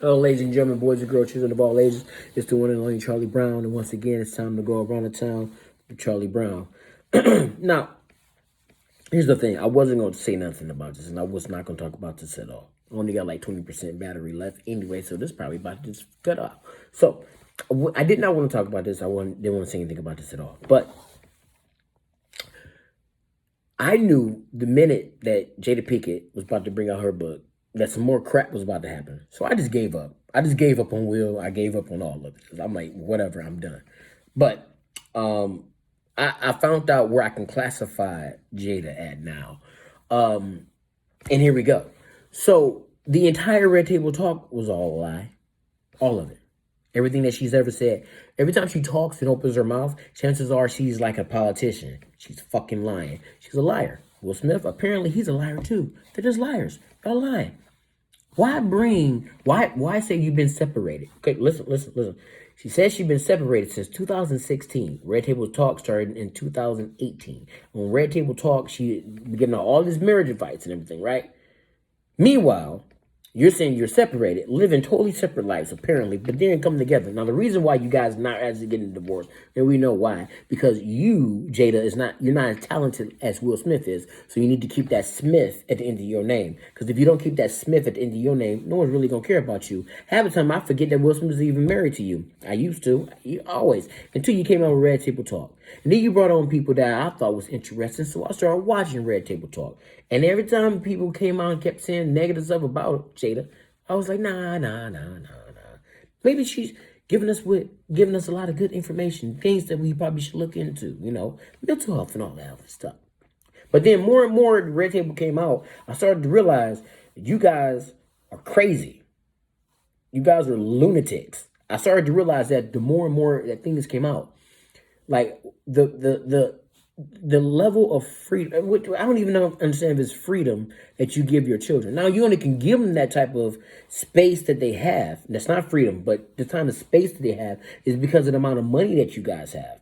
Hello, ladies and gentlemen, boys and girls, children of all ages. It's the one and only Charlie Brown, and once again, it's time to go around the town with Charlie Brown. Now, here's the thing. I wasn't going to say nothing about this, and I was not going to talk about this at all. I only got like 20% battery left anyway, so this is probably about to just cut off. So, I did not want to talk about this. Didn't want to say anything about this at all. But I knew the minute that Jada Pinkett was about to bring out her book that some more crap was about to happen. So I just gave up. I just gave up on Will. I gave up on all of it. I'm like, whatever, I'm done. But I found out where I can classify Jada at now. And here we go. So the entire Red Table Talk was all a lie. All of it. Everything that she's ever said. Every time she talks and opens her mouth, chances are she's like a politician. She's fucking lying. She's a liar. Will Smith, apparently he's a liar too. They're just liars. They're lying. Why say you've been separated? Okay, listen. She says she's been separated since 2016. Red Table Talk started in 2018. On Red Table Talk, she began all these marriage advice and everything, right? Meanwhile, you're saying you're separated, living totally separate lives, apparently, but then come together. Now, the reason why you guys not actually getting divorced, and we know why, because you, Jada, you're not as talented as Will Smith is, so you need to keep that Smith at the end of your name. Because if you don't keep that Smith at the end of your name, no one's really going to care about you. Half the time, I forget that Will Smith is even married to you. I used to. You always. Until you came out with Red Table Talk. And then you brought on people that I thought was interesting, so I started watching Red Table Talk. And every time people came out and kept saying negative stuff about Jada, I was like, nah. Maybe she's giving us a lot of good information, things that we probably should look into, mental health and all that other stuff. But then more and more the Red Table came out, I started to realize that you guys are crazy. You guys are lunatics. I started to realize that the more and more that things came out, like the level of freedom, I don't even understand if it's freedom that you give your children. Now, you only can give them that type of space that they have. That's not freedom, but the kind of space that they have is because of the amount of money that you guys have.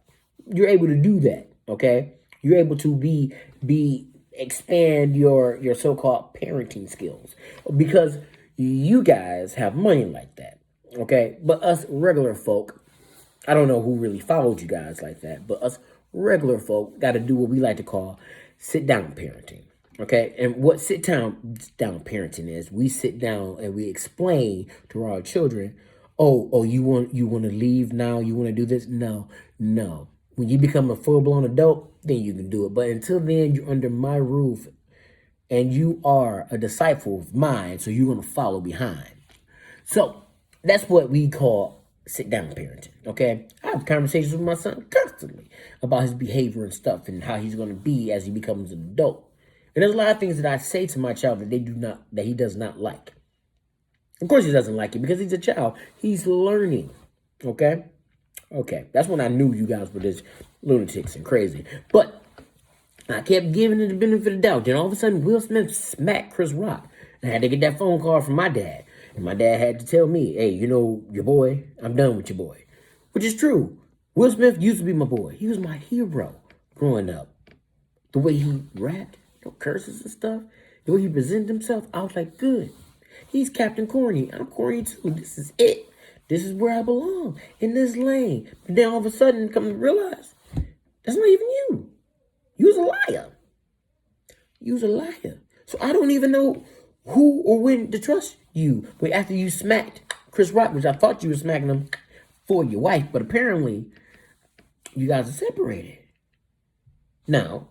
You're able to do that, okay? You're able to expand your so-called parenting skills because you guys have money like that, okay? But us regular folk, I don't know who really followed you guys like that, but us regular folk got to do what we like to call sit-down parenting, okay? And what sit-down parenting is, we sit down and we explain to our children, oh, you want to leave now? You want to do this? No. When you become a full-blown adult, then you can do it. But until then, you're under my roof, and you are a disciple of mine, so you're going to follow behind. So that's what we call sit-down parenting, okay? I have conversations with my son constantly about his behavior and stuff and how he's going to be as he becomes an adult. And there's a lot of things that I say to my child that he does not like. Of course he doesn't like it because he's a child. He's learning, okay? Okay, that's when I knew you guys were just lunatics and crazy. But I kept giving it the benefit of the doubt. Then all of a sudden, Will Smith smacked Chris Rock. I had to get that phone call from my dad. And my dad had to tell me, hey, your boy, I'm done with your boy. Which is true. Will Smith used to be my boy. He was my hero growing up. The way he rapped, no curses and stuff, the way he presented himself, I was like, good. He's Captain Corny. I'm corny too. This is it. This is where I belong, in this lane. But then all of a sudden, come to realize, that's not even you. You was a liar. You was a liar. So I don't even know who or when to trust you. But after you smacked Chris Rock, which I thought you were smacking him for your wife, but apparently you guys are separated. Now.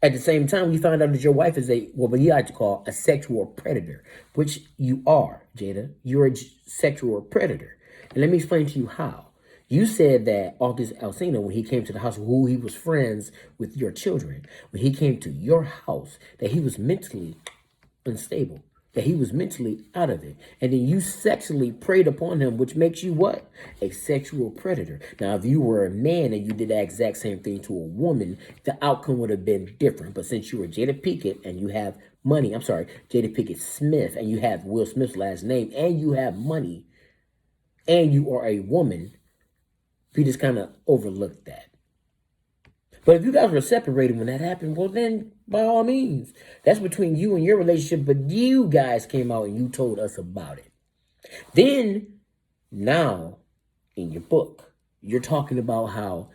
At the same time, we found out that your wife is what you like to call a sexual predator, which you are, Jada. You're a sexual predator. And let me explain to you how. You said that August Alsina, when he came to the house, who he was friends with your children, when he came to your house, that he was mentally unstable, that he was mentally out of it. And then you sexually preyed upon him, which makes you what? A sexual predator. Now, if you were a man and you did the exact same thing to a woman, the outcome would have been different. But since you were Jada Pinkett and you have money, Jada Pinkett Smith, and you have Will Smith's last name, and you have money, and you are a woman, we just kind of overlooked that. But if you guys were separated when that happened, well, then By all means. That's between you and your relationship, but you guys came out and you told us about it. Then, now, in your book, you're talking about how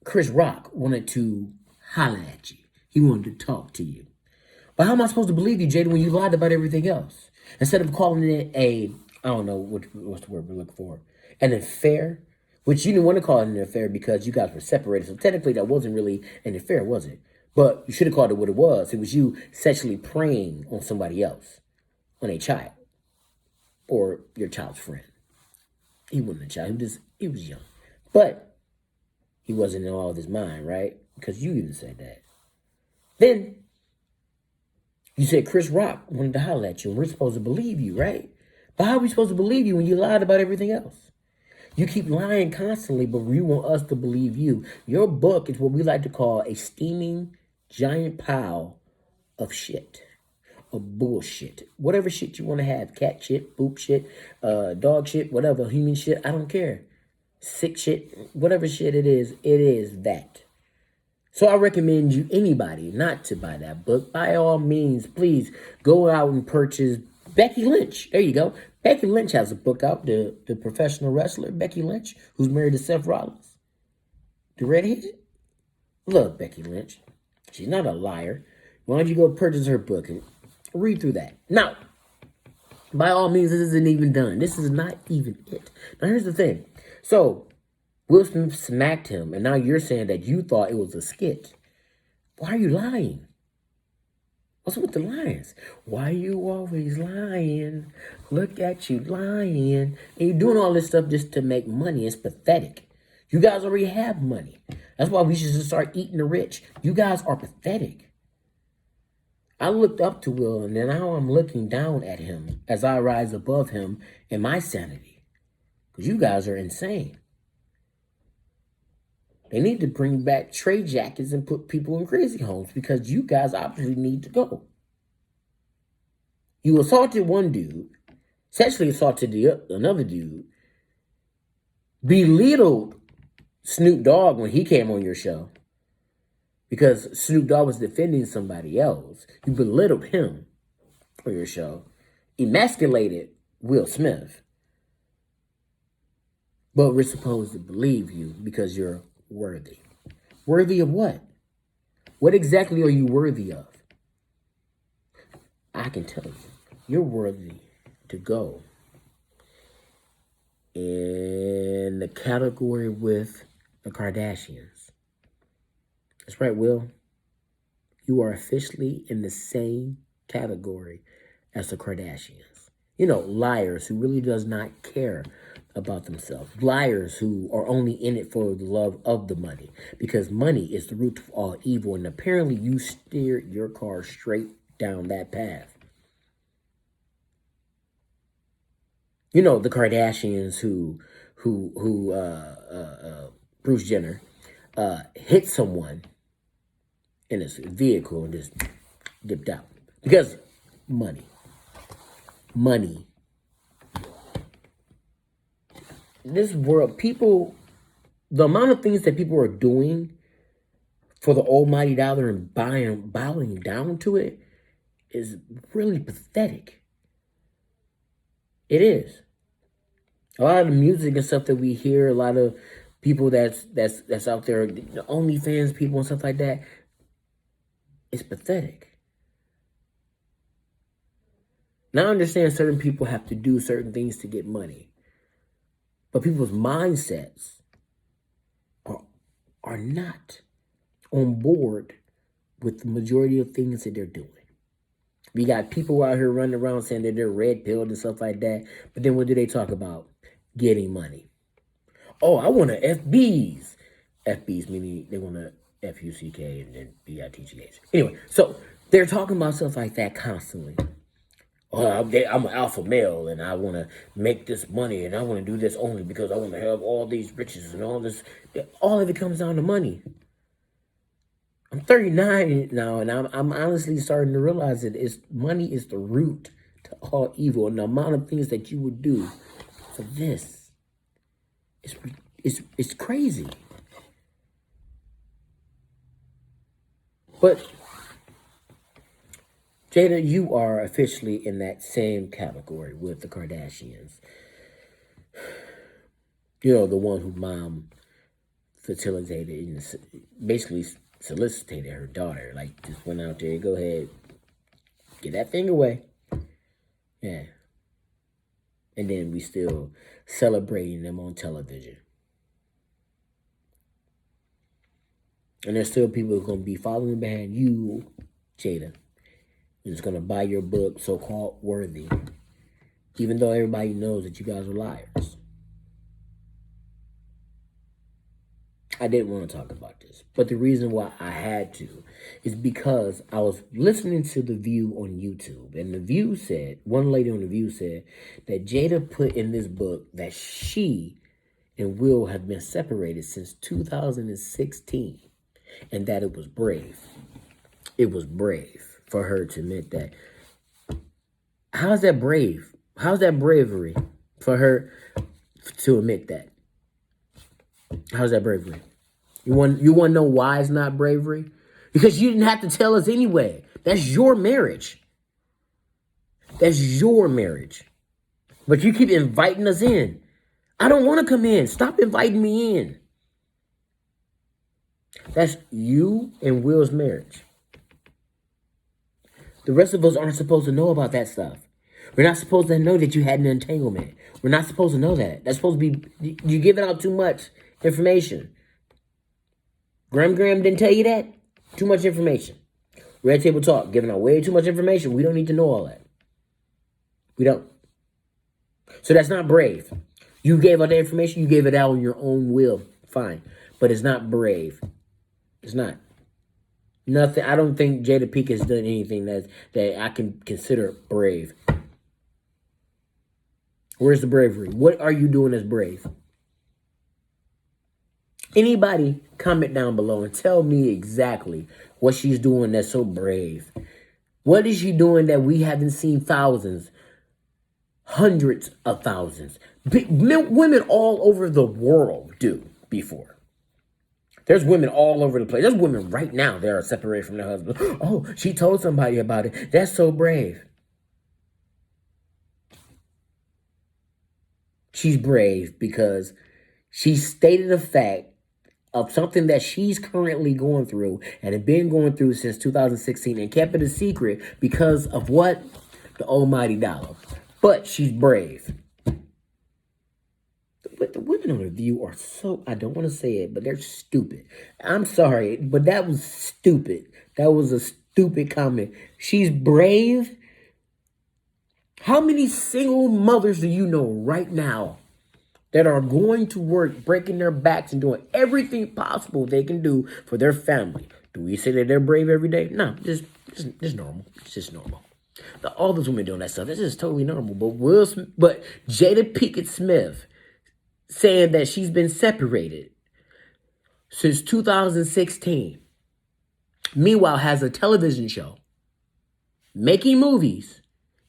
Chris Rock wanted to holler at you. He wanted to talk to you. But how am I supposed to believe you, Jada, when you lied about everything else? Instead of calling it I don't know what's the word we're looking for, an affair, which you didn't want to call it an affair because you guys were separated. So technically that wasn't really an affair, was it? But you should have called it what it was. It was you sexually preying on somebody else, on a child, or your child's friend. He wasn't a child. He was young. But he wasn't in all of his mind, right? Because you even said that. Then you said Chris Rock wanted to holler at you, and we're supposed to believe you, right? But how are we supposed to believe you when you lied about everything else? You keep lying constantly, but you want us to believe you. Your book is what we like to call a steaming giant pile of shit, of bullshit. Whatever shit you want to have, cat shit, poop shit, dog shit, whatever, human shit, I don't care. Sick shit, whatever shit it is that. So I recommend you, anybody, not to buy that book. By all means, please go out and purchase Becky Lynch. There you go. Becky Lynch has a book out, the professional wrestler, Becky Lynch, who's married to Seth Rollins. The redhead? Love Becky Lynch. She's not a liar. Why don't you go purchase her book and read through that? Now, by all means, this isn't even done. This is not even it. Now, here's the thing. So, Will Smith smacked him, and now you're saying that you thought it was a skit. Why are you lying? What's with the lies? Why you always lying? Look at you lying. And you're doing all this stuff just to make money. It's pathetic. You guys already have money. That's why we should just start eating the rich. You guys are pathetic. I looked up to Will, and then now I'm looking down at him as I rise above him in my sanity. Because you guys are insane. They need to bring back trade jackets and put people in crazy homes because you guys obviously need to go. You assaulted one dude, sexually assaulted another dude, belittled Snoop Dogg when he came on your show because Snoop Dogg was defending somebody else. You belittled him on your show, emasculated Will Smith. But we're supposed to believe you because you're worthy. Worthy of what? What exactly are you worthy of? I can tell you, you're worthy to go in the category with the Kardashians. That's right, Will. You are officially in the same category as the Kardashians. You know, liars who really does not care about themselves. Liars who are only in it for the love of the money. Because money is the root of all evil. And apparently you steered your car straight down that path. You know, the Kardashians who Bruce Jenner hit someone in his vehicle and just dipped out. Because money. Money. This world, people, the amount of things that people are doing for the almighty dollar and bowing down to it is really pathetic. It is. A lot of the music and stuff that we hear, a lot of people that's out there, the OnlyFans people and stuff like that, it's pathetic. Now I understand certain people have to do certain things to get money. But people's mindsets are not on board with the majority of things that they're doing. We got people out here running around saying that they're red-pilled and stuff like that. But then what do they talk about? Getting money. Oh, I want to FBs. FBs meaning they want to F-U-C-K and then B-I-T-G-H. Anyway, so they're talking about stuff like that constantly. Oh, I'm an alpha male and I want to make this money and I want to do this only because I want to have all these riches and all this. All of it comes down to money. I'm 39 now and I'm honestly starting to realize that money is the root to all evil. And the amount of things that you would do for this is crazy. But Jada, you are officially in that same category with the Kardashians. You know, the one who mom facilitated and basically solicited her daughter. Like, just went out there, go ahead, get that thing away. Yeah. And then we still celebrating them on television. And there's still people who are going to be following behind you, Jada. And it's going to buy your book, so-called Worthy. Even though everybody knows that you guys are liars. I didn't want to talk about this. But the reason why I had to is because I was listening to The View on YouTube. And The View said, one lady on The View said, that Jada put in this book that she and Will have been separated since 2016. And that it was brave. It was brave for her to admit that. How's that brave? How's that bravery for her to admit that? How's that bravery? You want to know why it's not bravery? Because you didn't have to tell us anyway. That's your marriage. That's your marriage. But you keep inviting us in. I don't want to come in. Stop inviting me in. That's you and Will's marriage. The rest of us aren't supposed to know about that stuff. We're not supposed to know that you had an entanglement. We're not supposed to know that. That's supposed to be, you're giving out too much information. Graham didn't tell you that? Too much information. Red Table Talk, giving out way too much information. We don't need to know all that. We don't. So that's not brave. You gave out the information. You gave it out on your own will. Fine. But it's not brave. It's not. Nothing. I don't think Jada Pinkett has done anything that I can consider brave. Where's the bravery? What are you doing as brave? Anybody comment down below and tell me exactly what she's doing that's so brave. What is she doing that we haven't seen thousands, hundreds of thousands, women all over the world do before? There's women all over the place. There's women right now that are separated from their husband. Oh, she told somebody about it. That's so brave. She's brave because she stated a fact of something that she's currently going through and had been going through since 2016 and kept it a secret because of what? The almighty dollar. But she's brave. But the women on The View are so, I don't want to say it, but they're stupid. I'm sorry, but that was stupid. That was a stupid comment. She's brave. How many single mothers do you know right now that are going to work, breaking their backs and doing everything possible they can do for their family? Do we say that they're brave every day? No, just normal. It's just normal. All those women doing that stuff, that's just totally normal. But Jada Pinkett Smith saying that she's been separated since 2016. Meanwhile, has a television show, making movies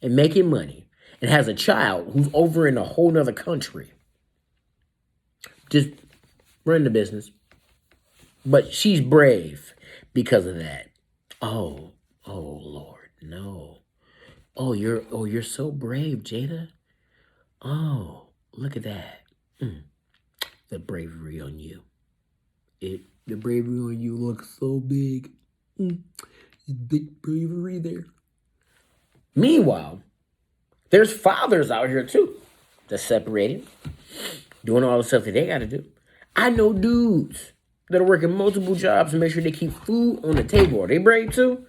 and making money, and has a child who's over in a whole nother country. Just running the business. But she's brave because of that. Oh Lord, no. Oh, you're so brave, Jada. Oh, look at that. The bravery on you. The bravery on you looks so big. Big bravery there. Meanwhile, there's fathers out here too that's separated, doing all the stuff that they got to do. I know dudes that are working multiple jobs to make sure they keep food on the table. Are they brave too?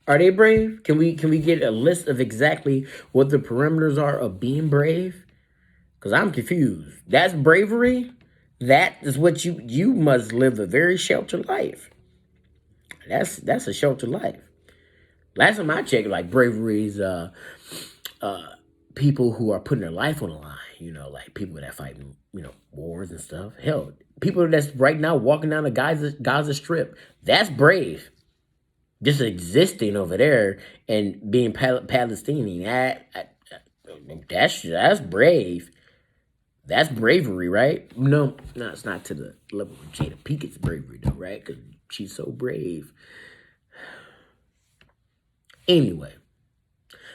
Are they brave? Can we get a list of exactly what the parameters are of being brave? Because I'm confused. That's bravery? That is what you must live a very sheltered life. That's a sheltered life. Last time I checked, like, bravery is people who are putting their life on the line. You know, like people that fight, wars and stuff. Hell, people that's right now walking down the Gaza Strip. That's brave. Just existing over there and being Palestinian. That's brave. That's bravery, right? No, it's not to the level of Jada Pinkett's bravery, though, right? Because she's so brave. Anyway,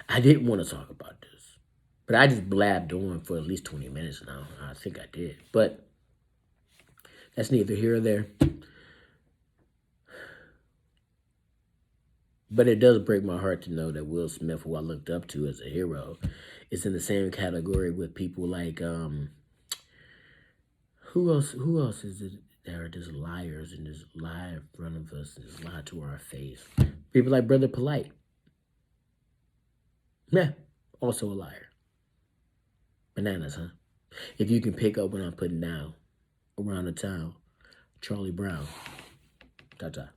I didn't want to talk about this, but I just blabbed on for at least 20 minutes now. I think I did, but that's neither here or there. But it does break my heart to know that Will Smith, who I looked up to as a hero, is in the same category with people like who else? Who else is it? There are just liars and just lie in front of us and just lie to our face. People like Brother Polite. Yeah, also a liar. Bananas, huh? If you can pick up what I'm putting down around the town, Charlie Brown. Ta-ta.